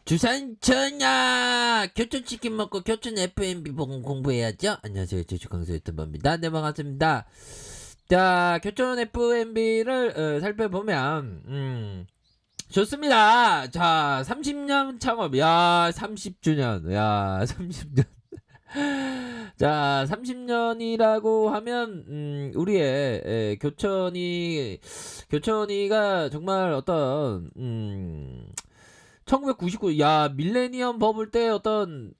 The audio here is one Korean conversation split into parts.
주산천야 교촌치킨 먹고 교촌 F&B 보고 공부해야죠. 안녕하세요, 주주강수 유튜버입니다. 네, 반갑습니다. 자, 교촌 F&B를 살펴보면 좋습니다. 자, 30년 창업. 야, 30주년. 야, 30년. 자, 30년이라고 하면 우리의 교촌이가 정말 어떤 1999, 야, 밀레니엄 버블 때 어떤,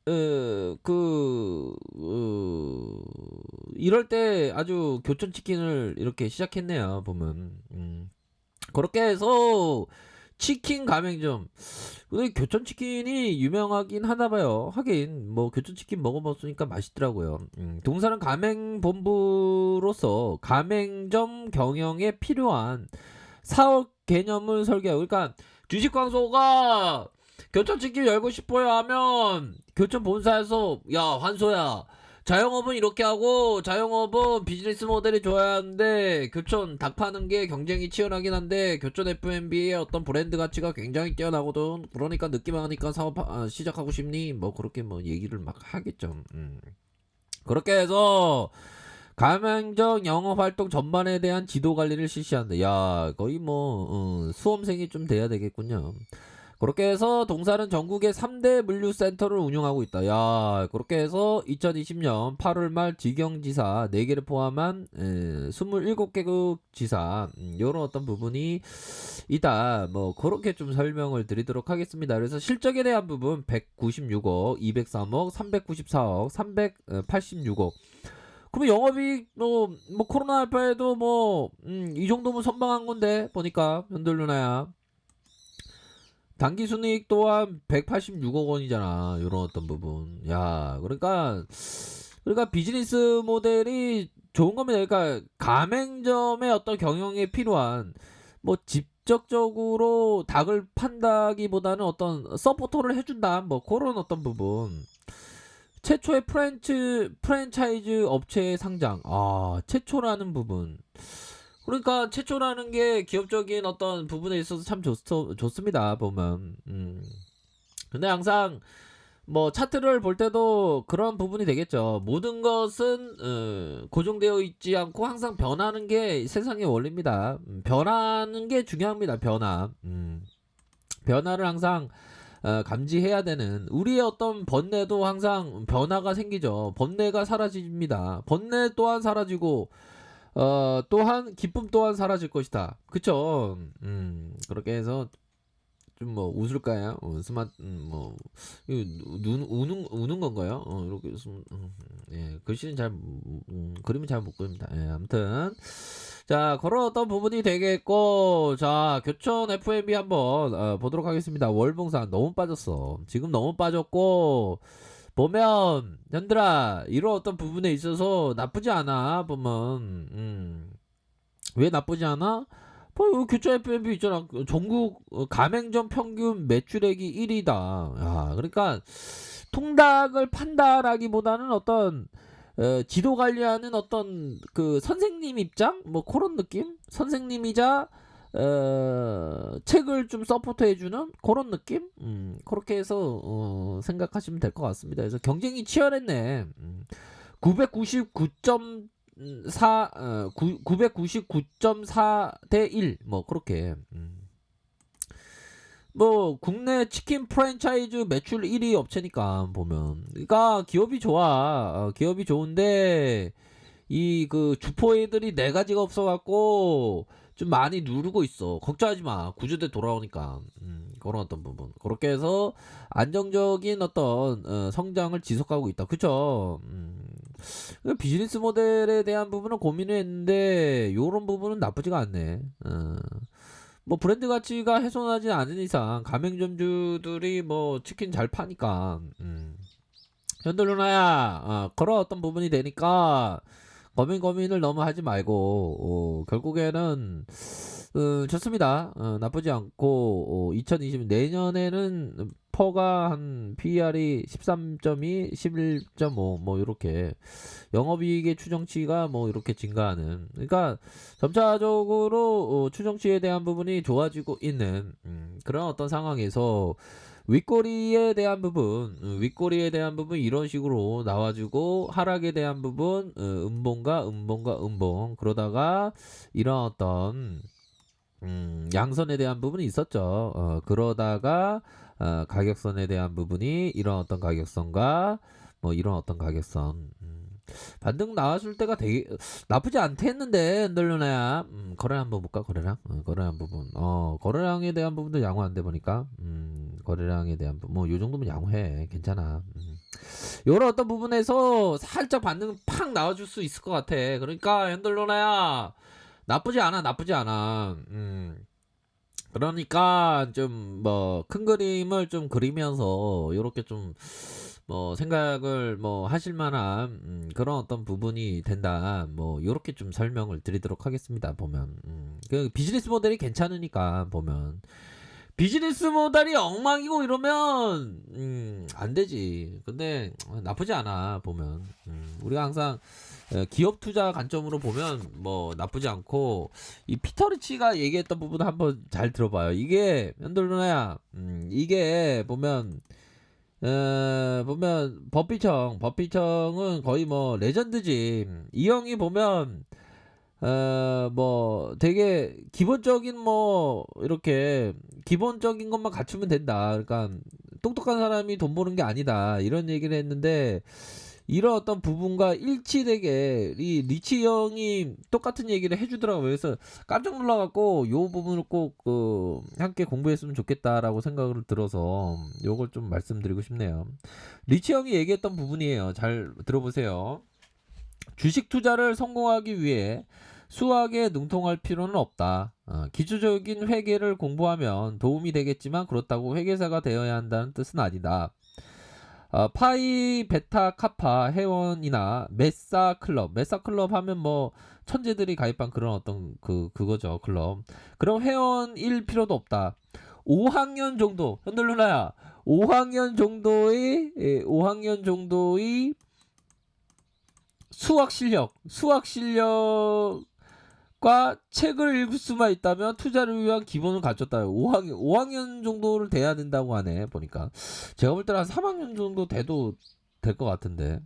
이럴 때 아주 교촌치킨을 이렇게 시작했네요, 보면. 그렇게 해서, 치킨 가맹점. 근데 교촌치킨이 유명하긴 하나봐요. 하긴, 뭐, 교촌치킨 먹어봤으니까 맛있더라고요. 동사는 가맹본부로서 가맹점 경영에 필요한 사업 개념을 설계하고, 그러니까, 주식광소가 교촌치킨 열고 싶어요 하면 교촌 본사에서 야, 환소야, 자영업은 이렇게 하고 자영업은 비즈니스 모델이 좋아야 하는데 교촌 닭 파는 게 경쟁이 치열하긴 한데 교촌 F&B의 어떤 브랜드 가치가 굉장히 뛰어나거든. 그러니까 늦기만 하니까 사업 시작하고 싶니? 뭐 그렇게 뭐 얘기를 막 하겠죠. 그렇게 해서 가맹점 영업활동 전반에 대한 지도관리를 실시한다. 야, 거의 뭐 수험생이 좀 돼야 되겠군요. 그렇게 해서 동사는 전국에 3대 물류센터를 운영하고 있다. 야, 그렇게 해서 2020년 8월 말 지경지사 4개를 포함한 27개국 지사 요런 어떤 부분이 있다. 뭐 그렇게 좀 설명을 드리도록 하겠습니다. 그래서 실적에 대한 부분 196억, 203억, 394억, 386억. 그러면 영업이익 뭐 코로나 알파에도 뭐 이 정도면 선방한 건데 보니까 현들 누나야. 당기순이익 또한 186억 원이잖아. 이런 어떤 부분. 야, 그러니까 비즈니스 모델이 좋은 겁니다. 그러니까 가맹점의 어떤 경영에 필요한 뭐 직접적으로 닭을 판다기보다는 어떤 서포터를 해준다. 뭐 그런 어떤 부분. 최초의 프랜차이즈 업체의 상장. 아, 최초라는 부분. 그러니까 최초라는 게 기업적인 어떤 부분에 있어서 참 좋습니다. 보면. 근데 항상 뭐 차트를 볼 때도 그런 부분이 되겠죠. 모든 것은 고정되어 있지 않고 항상 변하는 게 세상의 원리입니다. 변하는 게 중요합니다. 변화를 항상 감지해야 되는, 우리의 어떤 번뇌도 항상 변화가 생기죠. 번뇌가 사라집니다. 번뇌 또한 사라지고 또한 기쁨 또한 사라질 것이다. 그쵸? 그렇게 해서 좀 뭐 웃을까요? 뭐눈 우는 건가요? 이렇게 예, 글씨는 잘 그림은 잘 못 그립니다. 예, 아무튼 자, 그런 어떤 부분이 되겠고, 자, 교촌 F&B 한번 보도록 하겠습니다. 월봉산 너무 빠졌어. 지금 너무 빠졌고, 보면 현들아, 이런 어떤 부분에 있어서 나쁘지 않아. 보면 왜 나쁘지 않아? 뭐 교촌 F&B 있잖아. 전국 가맹점 평균 매출액이 1위다. 야, 그러니까 통닭을 판다라기보다는 어떤 지도 관리하는 어떤 그 선생님 입장, 뭐 그런 느낌? 선생님이자 책을 좀 서포트해주는 그런 느낌? 그렇게 해서 생각하시면 될 것 같습니다. 그래서 경쟁이 치열했네. 999.4 999.4 대 1, 뭐 그렇게. 뭐 국내 치킨 프랜차이즈 매출 1위 업체니까 보면, 그러니까 기업이 좋아. 기업이 좋은데 이 그 주포애들이 네 가지가 없어갖고 좀 많이 누르고 있어. 걱정하지 마. 구조대 돌아오니까. 그런 어떤 부분. 그렇게 해서 안정적인 어떤 성장을 지속하고 있다. 그쵸? 비즈니스 모델에 대한 부분은 고민을 했는데 요런 부분은 나쁘지가 않네. 뭐 브랜드 가치가 훼손하지 않은 이상 가맹점주들이 뭐 치킨 잘 파니까 현들 누나야, 그런 어떤 부분이 되니까 고민을 너무 하지 말고 결국에는 좋습니다. 나쁘지 않고 2020 내년에는 퍼가 한 PER이 13.2, 11.5 뭐 이렇게 영업이익의 추정치가 뭐 이렇게 증가하는, 그러니까 점차적으로 추정치에 대한 부분이 좋아지고 있는 그런 어떤 상황에서 윗꼬리에 대한 부분, 윗꼬리에 대한 부분 이런 식으로 나와주고 하락에 대한 부분, 음봉과 음봉과 음봉. 그러다가 이런 어떤 양선에 대한 부분이 있었죠. 그러다가 가격선에 대한 부분이 이런 어떤 가격선과 뭐 이런 어떤 가격선. 반등 나와줄 때가 되게 나쁘지 않대 했는데 흔들려나야. 거래 한번 볼까? 거래량. 거래량 부분. 거래량에 대한 부분도 양호한데 보니까. 거래량에 대한 부분 뭐 요 정도면 양호해. 괜찮아. 요런 어떤 부분에서 살짝 반등 팍 나와줄 수 있을 것 같아. 그러니까 핸들로나야 나쁘지 않아, 나쁘지 않아. 그러니까 좀 뭐 큰 그림을 좀 그리면서 요렇게 좀 뭐 생각을 뭐 하실 만한 그런 어떤 부분이 된다. 뭐 요렇게 좀 설명을 드리도록 하겠습니다. 보면 그 비즈니스 모델이 괜찮으니까 보면 비즈니스 모델이 엉망이고 이러면 안 되지. 근데 나쁘지 않아 보면 우리가 항상 기업 투자 관점으로 보면 뭐 나쁘지 않고 이 피터 리치가 얘기했던 부분 한번 잘 들어봐요. 이게 현돌루나야 이게 보면 버피청은 거의 뭐 레전드지. 이 형이 보면 뭐 되게 기본적인 뭐 이렇게 기본적인 것만 갖추면 된다. 그러니까 똑똑한 사람이 돈 버는 게 아니다. 이런 얘기를 했는데 이런 어떤 부분과 일치되게 이 리치 형이 똑같은 얘기를 해주더라고요. 그래서 깜짝 놀라갖고 요 부분을 꼭 함께 공부했으면 좋겠다라고 생각을 들어서 요걸 좀 말씀드리고 싶네요. 리치 형이 얘기했던 부분이에요. 잘 들어보세요. 주식 투자를 성공하기 위해 수학에 능통할 필요는 없다. 기초적인 회계를 공부하면 도움이 되겠지만 그렇다고 회계사가 되어야 한다는 뜻은 아니다. 파이, 베타, 카파 회원이나 메사 클럽 하면 뭐 천재들이 가입한 그런 어떤 그거죠 클럽. 그럼 회원일 필요도 없다. 5학년 정도 현들루나야 5학년 정도의 수학 실력과 책을 읽을 수만 있다면 투자를 위한 기본을 갖췄다. 5학년 정도를 돼야 된다고 하네 보니까. 제가 볼 때는 한 3학년 정도 돼도 될 것 같은데.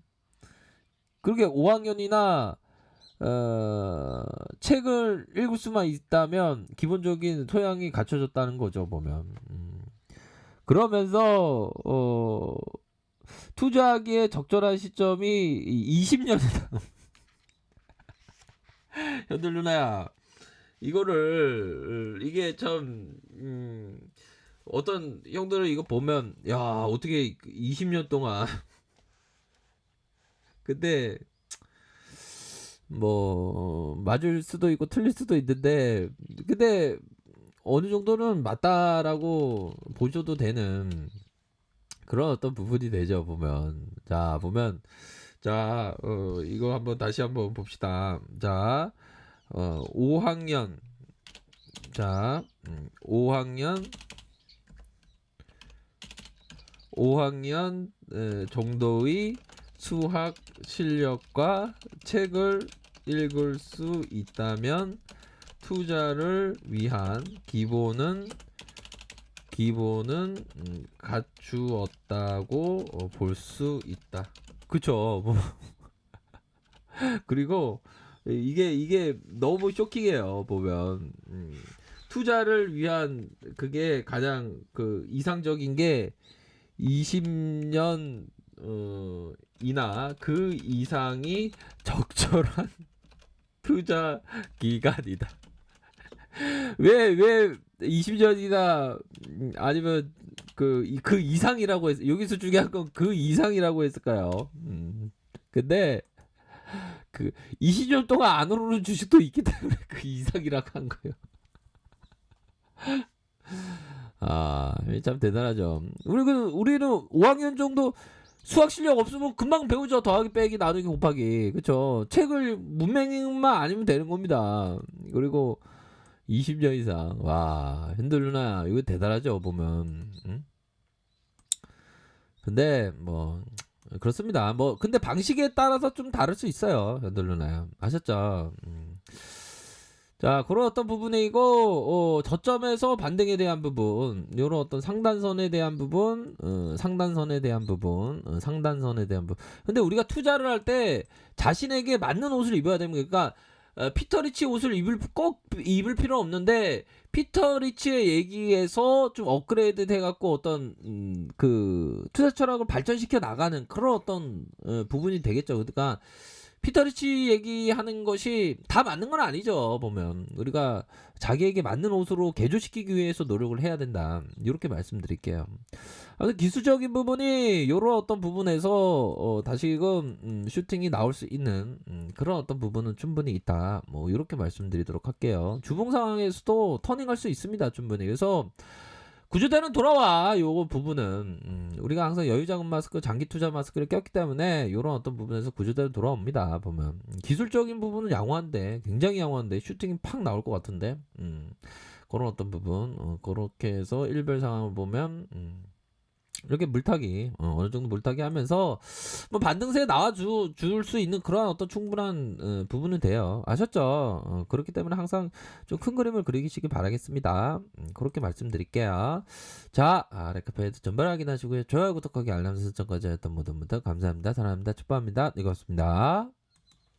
그렇게 5학년이나 책을 읽을 수만 있다면 기본적인 토양이 갖춰졌다는 거죠 보면. 그러면서 투자하기에 적절한 시점이 20년이다. 현들 누나야 이거를 이게 참 어떤 형들은 이거 보면 야 어떻게 20년 동안 근데 뭐 맞을 수도 있고 틀릴 수도 있는데 근데 어느 정도는 맞다라고 보셔도 되는 그런 어떤 부분이 되죠 보면. 자 보면 자 이거 한번 다시 한번 봅시다. 자 5학년 자 5학년 정도의 수학 실력과 책을 읽을 수 있다면 투자를 위한 기본은 갖추었다고 볼 수 있다. 그쵸? 그리고 이게 너무 쇼킹해요. 보면 투자를 위한 그게 가장 그 이상적인 게 20년 이나 그 이상이 적절한 투자 기간이다. 왜 20년이나 아니면 그 이상이라고 했 여기서 중요한 건 그 이상이라고 했을까요? 근데 그 20년 동안 안 오르는 주식도 있기 때문에 그 이상이라고 한 거예요. 참 대단하죠. 우리는 5학년 정도 수학 실력 없으면 금방 배우죠. 더하기 빼기 나누기 곱하기. 그쵸? 책을 문맹만 아니면 되는 겁니다. 그리고 20년 이상. 와, 현들 누나 이거 대단하죠. 보면. 응? 근데 뭐 그렇습니다. 뭐 근데 방식에 따라서 좀 다를 수 있어요. 현들 누나 아셨죠? 자, 그런 어떤 부분이고, 저점에서 반등에 대한 부분, 요런 어떤 상단선에 대한 부분, 상단선에 대한 부분, 상단선에 대한 부분. 근데 우리가 투자를 할 때 자신에게 맞는 옷을 입어야 됩니다. 그러니까 피터 리치 옷을 꼭 입을 필요 없는데, 피터 리치의 얘기에서 좀 업그레이드 돼갖고 어떤 그 투자 철학을 발전시켜 나가는 그런 어떤 부분이 되겠죠. 그러니까 피터 리치 얘기하는 것이 다 맞는 건 아니죠. 보면 우리가 자기에게 맞는 옷으로 개조시키기 위해서 노력을 해야 된다. 이렇게 말씀드릴게요. 아무튼 기술적인 부분이 요런 어떤 부분에서 다시금 슈팅이 나올 수 있는 그런 어떤 부분은 충분히 있다. 뭐 이렇게 말씀드리도록 할게요. 주봉 상황에서도 터닝할 수 있습니다. 충분히. 그래서 구조대는 돌아와. 요거 부분은 우리가 항상 여유자금 마스크, 장기 투자 마스크를 꼈기 때문에 요런 어떤 부분에서 구조대로 돌아옵니다. 보면 기술적인 부분은 양호한데, 굉장히 양호한데 슈팅이 팍 나올 것 같은데 그런 어떤 부분, 그렇게 해서 일별 상황을 보면 이렇게 물타기, 어느 정도 물타기 하면서 뭐 반등세 줄 수 있는 그런 어떤 충분한 부분은 돼요. 아셨죠? 그렇기 때문에 항상 좀 큰 그림을 그리시기 바라겠습니다. 그렇게 말씀드릴게요. 자, 레카페이드 전발 확인하시고요. 좋아요, 구독하기, 알람 설정까지 했던 모든 분들 감사합니다. 사랑합니다. 축복합니다. 이것습니다.